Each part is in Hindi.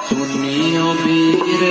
सुनियो वीर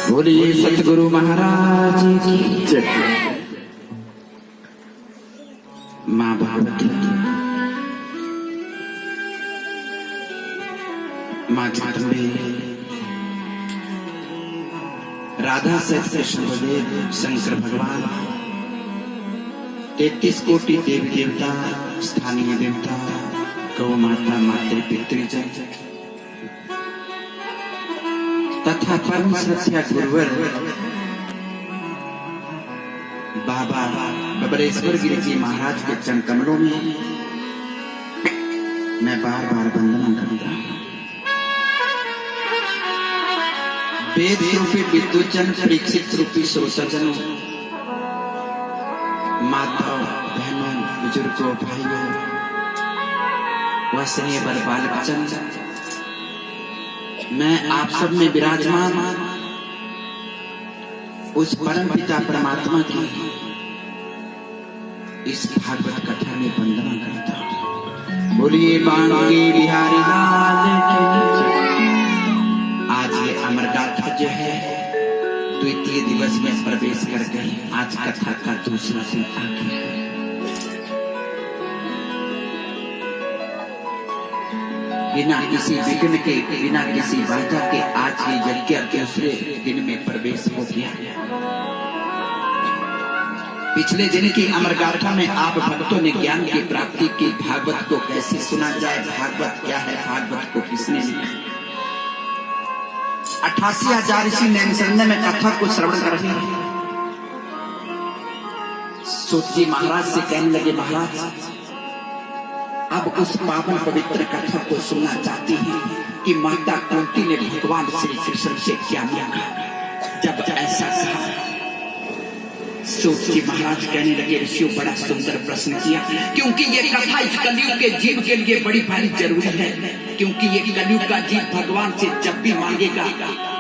बोलिए सतगुरु महाराज की जय। माँ भगवती माँ जगदम्बे राधा सहित कृष्ण बलदेव शंकर भगवान 33 कोटि देवी देवता स्थानीय देवता गौ माता मातृ पितृजन तथा परम श्रद्धा गुरुवर बाबा बबलेश्वर गिरी जी महाराज के चरण कमलों में मैं बार बार वंदना करता हूँ। वेद रूपी विद्युजन परीक्षित रूपी श्रोताजनों माताओं बहनों बुजुर्गों भाइयों व स्नेह बल बाल बच्चन मैं आप सब में विराजमान उस परम पिता परमात्मा की इस भागवत कथा में वंदना करता हूँ। बोलिए बांके बिहारी लाल की। आज ये अमर गाथा जो है द्वितीय दिवस में प्रवेश कर गई। आज कथा का दूसरा दिन आ गया। बिना किसी विघ्न के बिना किसी बाधा के आज ये यज्ञ के दूसरे दिन में प्रवेश हो गया। पिछले दिन की अमर गाथा में आप भक्तों ने ज्ञान की प्राप्ति की। भागवत को कैसे सुना जाए, भागवत क्या है, भागवत को किसने लिखा। 88,000 ऋषि नैमिषारण्य में कथा को श्रवण कर रहे हैं। सूत जी महाराज से कहने लगे, महाराज अब उस पावन पवित्र कथा को सुनना चाहती हैं कि माता कुंती ने भगवान श्री कृष्ण से क्या मांगा। जब ऐसा कहा सूत जी महाराज कहने लगे, ऋषियों बड़ा सुंदर प्रश्न किया, क्योंकि ये कथा इस कलयुग के जीव के लिए बड़ी भारी जरूरी है। क्योंकि ये कलयुग का जीव भगवान से जब भी मांगेगा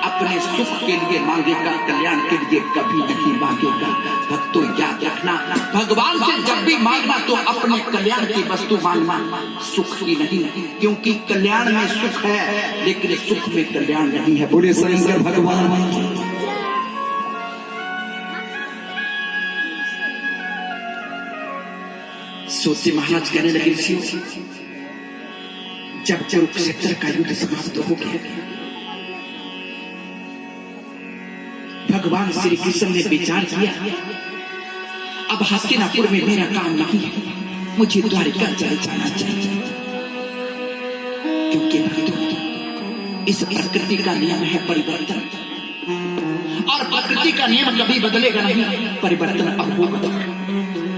अपने सुख के लिए मांगेगा, कल्याण के लिए कभी नहीं मांगेगा। भक्तों याद रखना, भगवान से जब भी मांगना तो अपने कल्याण की वस्तु मांगना, सुख की नहीं। क्योंकि कल्याण में सुख है लेकिन सुख में कल्याण नहीं है। बोले शंकर भगवान। सूत महाराज कहने लगे, जब कुरुक्षेत्र का युद्ध समाप्त हो गया, भगवान श्री कृष्ण ने विचार किया, अब हस्तिनापुर में मेरा काम नहीं है, मुझे द्वारिका चले जाना चाहिए। क्योंकि भक्तों, इस प्रकृति का नियम है परिवर्तन, और प्रकृति का नियम कभी बदलेगा नहीं, परिवर्तन अब होगा।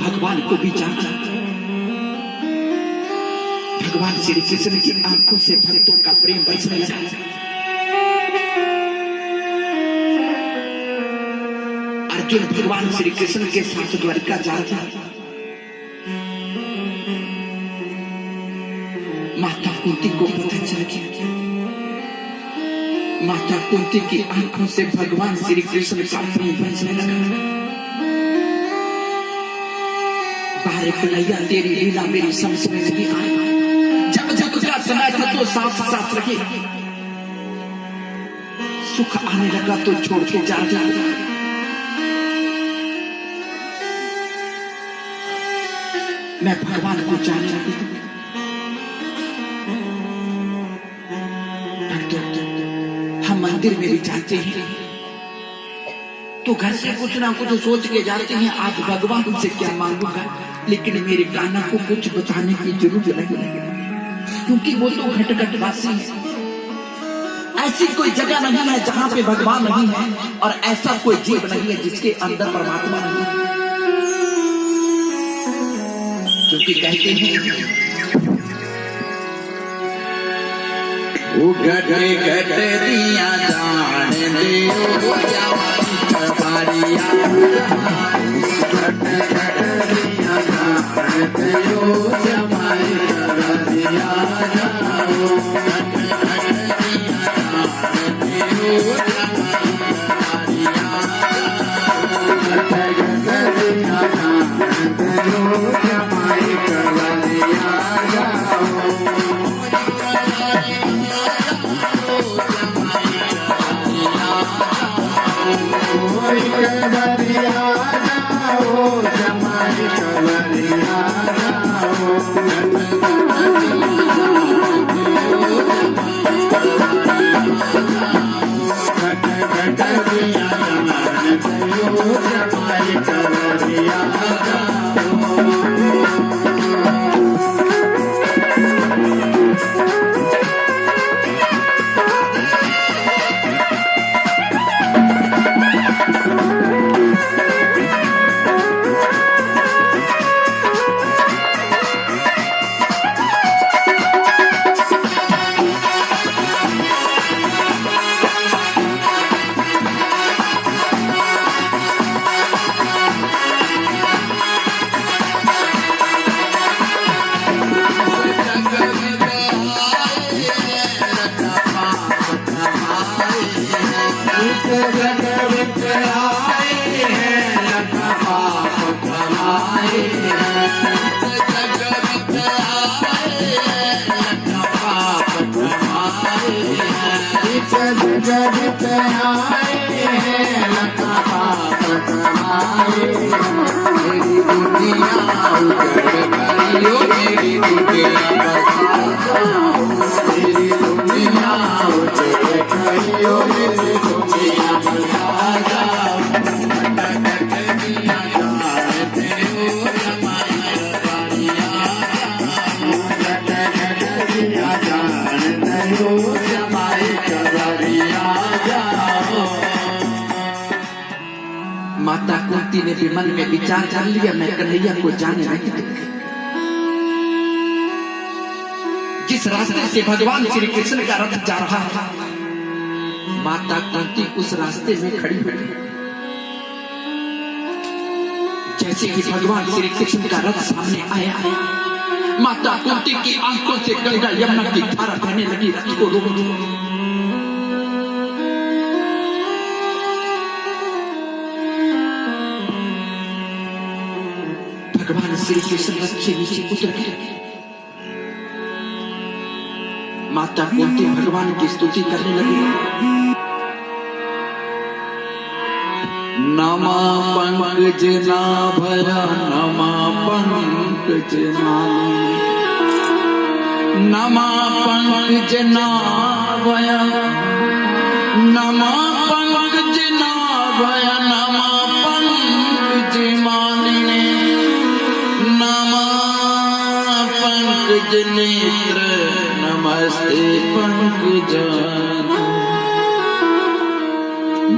भगवान को भी जाना, भगवान श्री कृष्ण की आंखों से भक्तों का प्रेम बरसने लगा। अर्जुन भगवान श्री कृष्ण के साथ द्वारिका जा रहा था। माता कुंती को पता चल गया। माता कुंती की आंखों से भगवान श्री कृष्ण का प्रेम बरसने लगा। बारे कन्हैया तेरी लीला मेरी समझ में नहीं आई, जब जब का समय था तो साथ साथ रखे, सुख आने लगा तो छोड़ के जा रहा। मैं भगवान को जाने लगी। हम मंदिर में भी जाते हैं तो घर से कुछ ना कुछ सोच के जाते हैं, आज भगवान से क्या मांगूंगा, लेकिन मेरे कान्हा को कुछ बताने की जरूरत नहीं, क्योंकि वो तो घटघटवासी है। ऐसी कोई जगह नहीं है जहां पे भगवान नहीं है, और ऐसा कोई जीव नहीं है जिसके अंदर परमात्मा नहीं है। क्योंकि कहते हैं वो गटे गटे दिया जान दियो जवारिया, गटे गटे दिया जान दियो जवारिया, माता कुंती ने भी मन में विचार कर लिया, मैं कन्हैया को जाने नहीं दूंगी। जिस रास्ते से भगवान श्री कृष्ण का रथ जा रहा था, माता कुंती उस रास्ते में खड़ी हुई। जैसे कि भगवान श्री कृष्ण का रथ सामने आया, माता कुंती की आंखों से गंगा यमुना की धारा बहने लगी, रथ को रोक दिया। भगवान श्री कृष्ण रथ से नीचे उतर गए। माता कुंती भगवान की स्तुति करने लगी। नमा पंकज नाभया नमा पंकज नाभया नमा पंकज नाभया नमा पंकज नाभया भय नमा पंकज मालिने नमा पंकज नेत्र नमस्ते पंकज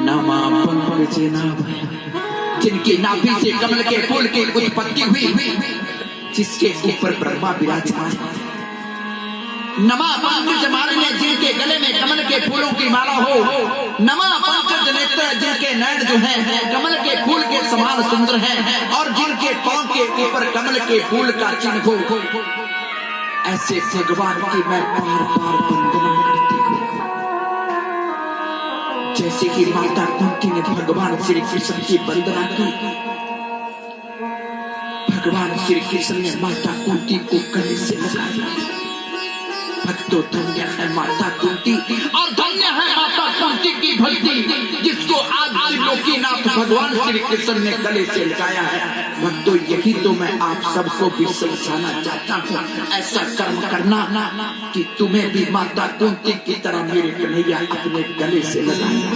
नमा पंकज नाभय जिनकी नाभि से कमल के फूल की उत्पत्ति हुई, जिसके ऊपर ब्रह्मा विराजमान। नमा पंकज मालिने जिनके गले में कमल के फूलों की माला हो। नमा पंकज नेत्र जिनके नैन जो हैं कमल के फूल के समान सुंदर हैं और जिनके पांव के ऊपर कमल के फूल का चिन्ह हो। ऐसे भगवान की मैं बार बार वंदना करती हूँ। जैसे कि माता कुंती ने भगवान श्री कृष्ण की वंदना की, भगवान श्री कृष्ण ने माता कुंती को गले से लगाया। भक्तों धन्य है माता कुंती और धन्य है माता कुंती की भक्ति, जिसको आज त्रिलोकीनाथ भगवान श्री कृष्ण ने गले से लगाया है। भक्तों यही तो मैं आप सबको भी समझाना चाहता हूँ। ऐसा कर्म करना कि तुम्हें भी माता कुंती की तरह मेरे कन्हैया अपने गले से लगाया।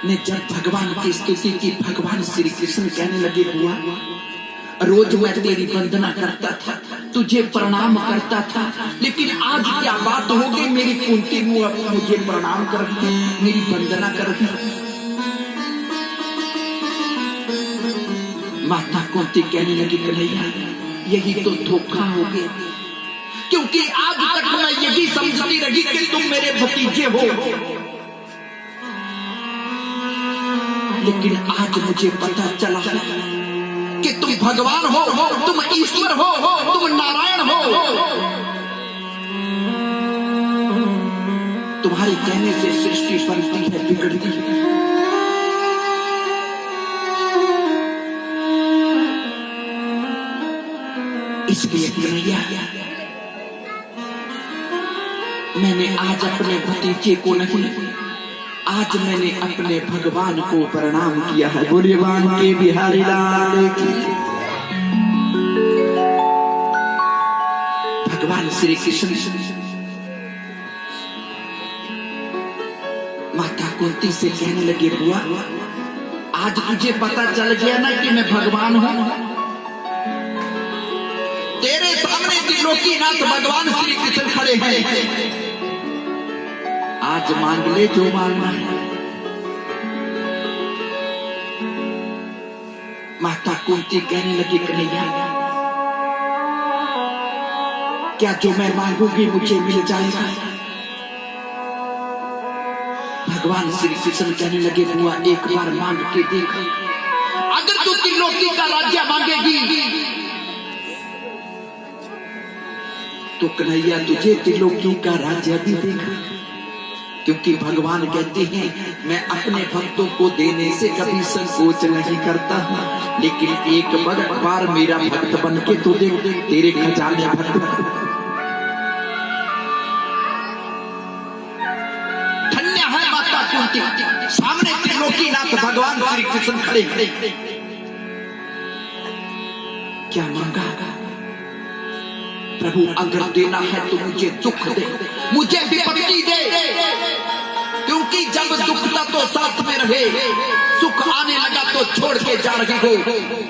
ने जब भगवान की स्तुति की, भगवान श्री कृष्ण कहने लगे हुआ रोज मैं तेरी वंदना करता था, तुझे प्रणाम करता था, लेकिन आज क्या बात हो गई मेरी कुंती मुझे प्रणाम कर रही, मेरी वंदना कर रही। माता कुंती कहने लगी कन्हैया यही तो धोखा हो गया, क्योंकि आज तक मैं यही समझती रही कि तुम मेरे भतीजे हो, लेकिन आज मुझे पता चला कि तुम भगवान हो, तुम ईश्वर हो, तुम नारायण हो। तुम्हारे कहने से सृष्टि बनती है, बिगड़ती है। इसलिए कन्हैया मैंने आज अपने भतीजे को नहीं, आज मैंने अपने भगवान को प्रणाम किया है। बोलिए भगवान के बिहारी लाल की। भगवान श्री कृष्ण माता कुंती से कहने लगे बुआ आज तुझे पता चल गया ना कि मैं भगवान हूं। तेरे सामने त्रिलोकीनाथ भगवान श्री कृष्ण खड़े हैं, आज मांग ले जो मांगना है। माता कुंती कहने लगी कन्हैया क्या जो मैं मांगूंगी मुझे मिल जाएगा? भगवान श्री कृष्ण कहने लगे बुआ एक बार मांग के देख, अगर तू त्रिलोकी का राज्य मांगेगी तो कन्हैया तुझे त्रिलोकी का राज्य भी देगा, क्योंकि भगवान कहते हैं मैं अपने भक्तों को देने से कभी संकोच नहीं करता, लेकिन एक बार मेरा भक्त बन के तो देख तेरे खजाने भर। धन्य है माता कुंती, सामने त्रिलोकीनाथ भगवान श्री कृष्ण खड़े खड़े। क्या मांगा? प्रभु अगर देना है तो मुझे दुख दे, मुझे विपत्ति दे, क्योंकि जब दुख था तो साथ में रहे, सुख आने लगा तो छोड़ के जा रही हो।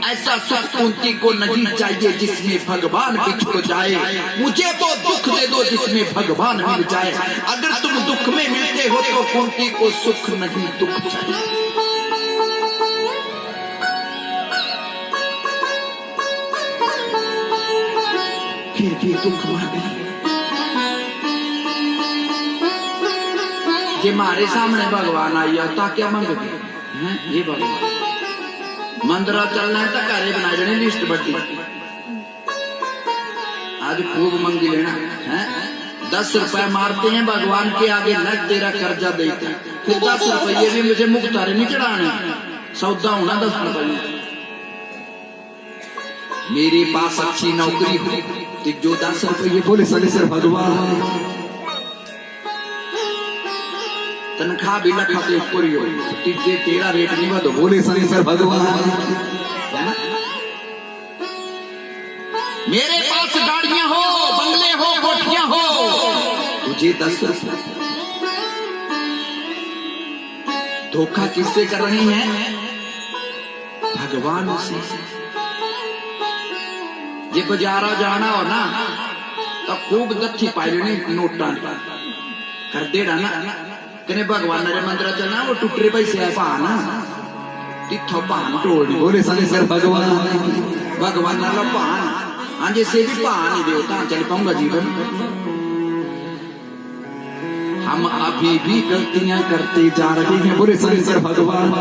ऐसा सुख कुंती को नहीं चाहिए जिसमें भगवान भी छुड़ जाए, मुझे तो दुख दे दो जिसमें भगवान मिल जाए। अगर तुम दुख में मिलते हो तो कुंती को सुख नहीं दुख चाहिए। फिर भी दुख मांग ये मारे सामने भगवान आई होता क्या मांगे हैं? ये भगवान मंदिर चलना है तो कार्य बना लेने लिस्ट बड़ी आज खूब मंगी लेना है। 10 रुपए मारते हैं भगवान के आगे, लग तेरा कर्जा देते हैं, फिर 10 रुपये भी मुझे मुख्तारे नहीं चढ़ाने, सौदा होना 10 रुपये। मेरे पास अच्छी नौकरी हो तो जो 10 रुपये बोले सर भगवान तनख्वाह भी न खाते ऊपर ही हो, तीजे तेरा रेट नहीं बदो बोले सर भगवान। मेरे पास गाड़ियां हो, बंगले हो, कोठियां हो, तुझे 10 रुपए। धोखा किससे कर रही हैं? भगवान से। ये बाजारा जाना हो ना तो खूब दत्थी पाई नोटा कर देना ना कने भगवान रे मंदिर चलना वो टुटरे पैसे है पाना तिथो पान टोड़ बोले शंकर भगवान भगवान ला पान हाँ जैसे भी पान ही देवता चल पाऊंगा जीवन। हम अभी भी गलतियां करते जा रहे हैं। बोले शंकर भगवान।